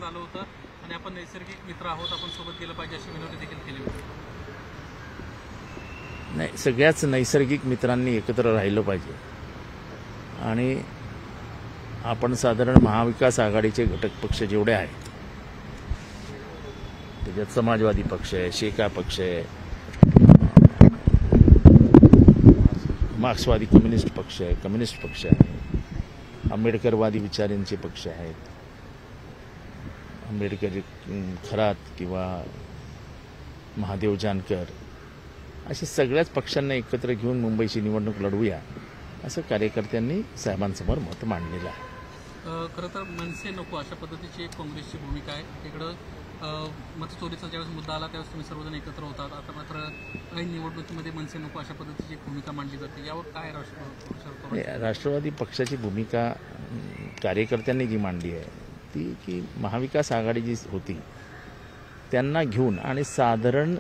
आलं होतं आणि आपण नैसर्गिक मित्र आहोत, आपण सोबत गेलं पाहिजे अशी विनंती देखील केली होती. नाही, सगळ्याच नैसर्गिक मित्रांनी एकत्र राहिलं पाहिजे आणि आपण साधारण महाविकास आघाडीचे घटक पक्ष जेवढे आहेत त्याच्यात समाजवादी पक्ष आहे, शेका पक्ष आहे, मार्क्सवादी कम्युनिस्ट पक्ष आहे, कम्युनिस्ट पक्ष आहे, आंबेडकरवादी विचारांचे पक्ष आहेत, आंबेडकर खरात किंवा महादेव जानकर, अशा सगळ्याच पक्षांना एकत्र घेऊन मुंबईची निवडणूक लढवूया असं कार्यकर्त्यांनी साहेबांसमोर मत मांडलेलं आहे. खरं तर मनसे नको अशा पद्धतीची एक काँग्रेसची भूमिका आहे. इकडं मतचोरीचा ज्यावेळेस मुद्दा आला त्यावेळेस तुम्ही सर्वजण एकत्र होतात. आता मात्र काही निवडणुकीमध्ये मनसे नको अशा पद्धतीची एक भूमिका मांडली जाते. यावर काय राष्ट्रवादी पक्षाची भूमिका कार्यकर्त्यांनी जी मांडली आहे ती की महाविकास आघाडी जी होती त्यांना घेऊन आणि साधारण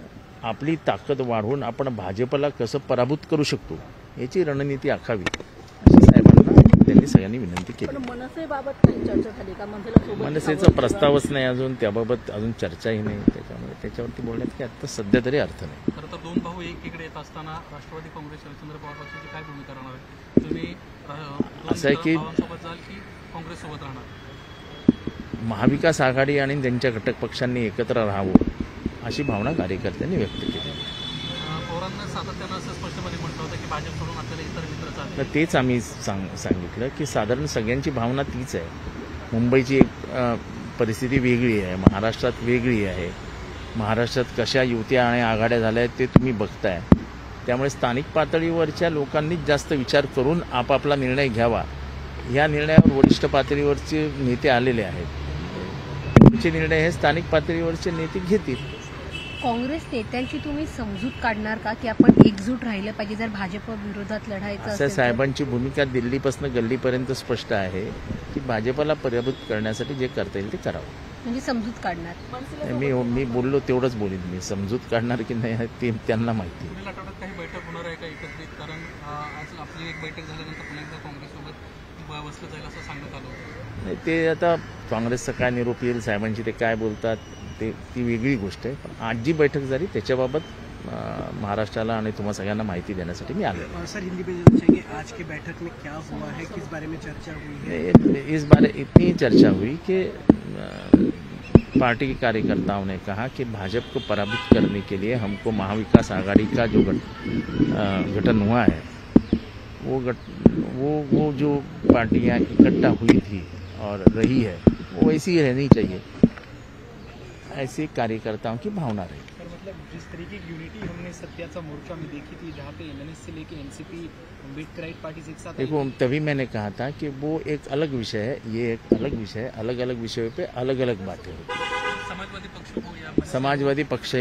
आपली ताकद वाढवून आपण भाजपला कसं पराभूत करू शकतो याची रणनीती आखावी अशी साहेबांना त्यांनी सगळ्यांनी विनंती केली. मनसेचा प्रस्तावच नाही अजून, त्याबाबत अजून चर्चाही नाही, त्याच्यामुळे त्याच्यावरती बोलण्यात की आता सध्या तरी अर्थ नाही. खरं तर दोन भाऊ एकीकडे येत असताना राष्ट्रवादी काँग्रेस शरदचंद्र पवार पक्षाची काय भूमिका राहणार आहे? तुम्ही असं आहे की सोबत जाल की काँग्रेस सोबत राहणार? महाविकास आघाडी आणि त्यांच्या घटक पक्षांनी एकत्र राहावं अशी भावना कार्यकर्त्यांनी व्यक्त केली. पवारांना सातत्यानं असं स्पष्टपणे म्हटलं होतं की भाजप सोडून आपल्याला इतर मित्र चालले. तर तेच आम्ही सांगितलं की साधारण सगळ्यांची भावना तीच आहे. मुंबईची एक परिस्थिती वेगळी आहे, महाराष्ट्रात वेगळी आहे. महाराष्ट्रात कशा युत्या आणि आघाड्या झाल्या आहेत ते तुम्ही बघताय. त्यामुळे स्थानिक पातळीवरच्या लोकांनीच जास्त विचार करून आपापला निर्णय घ्यावा. या निर्णयावर वरिष्ठ पातळीवरचे नेते आलेले आहेत. पुढचे निर्णय हे स्थानिक पातळीवरचे नेते घेतील. काँग्रेस नेत्यांची तुम्ही समजूत काढणार का की आपण एकजूट राहिलं पाहिजे जर भाजप विरोधात लढायचं असेल? साहेबांची भूमिका दिल्लीपासून गल्लीपर्यंत स्पष्ट आहे की भाजपला पराभूत करण्यासाठी जे करता येईल ते करावं. म्हणजे समजूत काढणार? मी बोललो तेवढंच बोलीन. मी समजूत काढणार की नाही ते त्यांना माहिती. पुढील आठवड्यात काही बैठक होणार आहे का एकत्रित? कारण आज आपली एक बैठक झाल्यानंतर पुन्हा एकदा काँग्रेससोबत बसलं जाईल असं सांगण्यात आलं होतं. नाही, ते आता काँग्रेसचा काय निरोप येईल, साहेबांची ते काय बोलतात ती वेगळी गोष्ट आहे. पण आज जी बैठक झाली त्याच्याबाबत महाराष्ट्राला आणि तुम्हा सगळ्यांना माहिती देण्यासाठी मी आलो. सर, हिंदी में चाहिए आज की बैठक में क्या हुआ है, किस बारे में चर्चा हुई है? इस बारे इतनी चर्चा हुई कि पार्टी के कार्यकर्ताओं ने कहा कि भाजपा को पराभूत करने के लिए हमको महाविकास आघाड़ी का जो गठन हुआ है वो जो पार्टियां इकट्ठा हुई थी और रही है वो वैसी ही रहनी चाहिए, ऐसे कार्यकर्ताओं की भावना रही. मतलब जिस तरीके की यूनिटी हमने सत्याचा मोर्चा में देखी थी जहाँ पे एमएनएस से लेके एनसीपी अम्बेडकराइट पार्टी एक साथ, देखो तभी मैंने कहा था कि वो एक अलग विषय है, ये एक अलग विषय है. अलग अलग विषयों पे अलग अलग बातें होती. समाजवादी पक्ष हो या समाजवादी पक्ष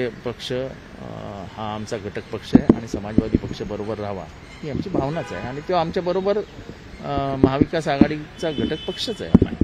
हा आमचा घटक पक्ष आहे आणि समाजवादी पक्ष बरोबर राहावा ही आमची भावनाच आहे आणि तो आमच्याबरोबर महाविकास आघाडीचा घटक पक्षच आहे.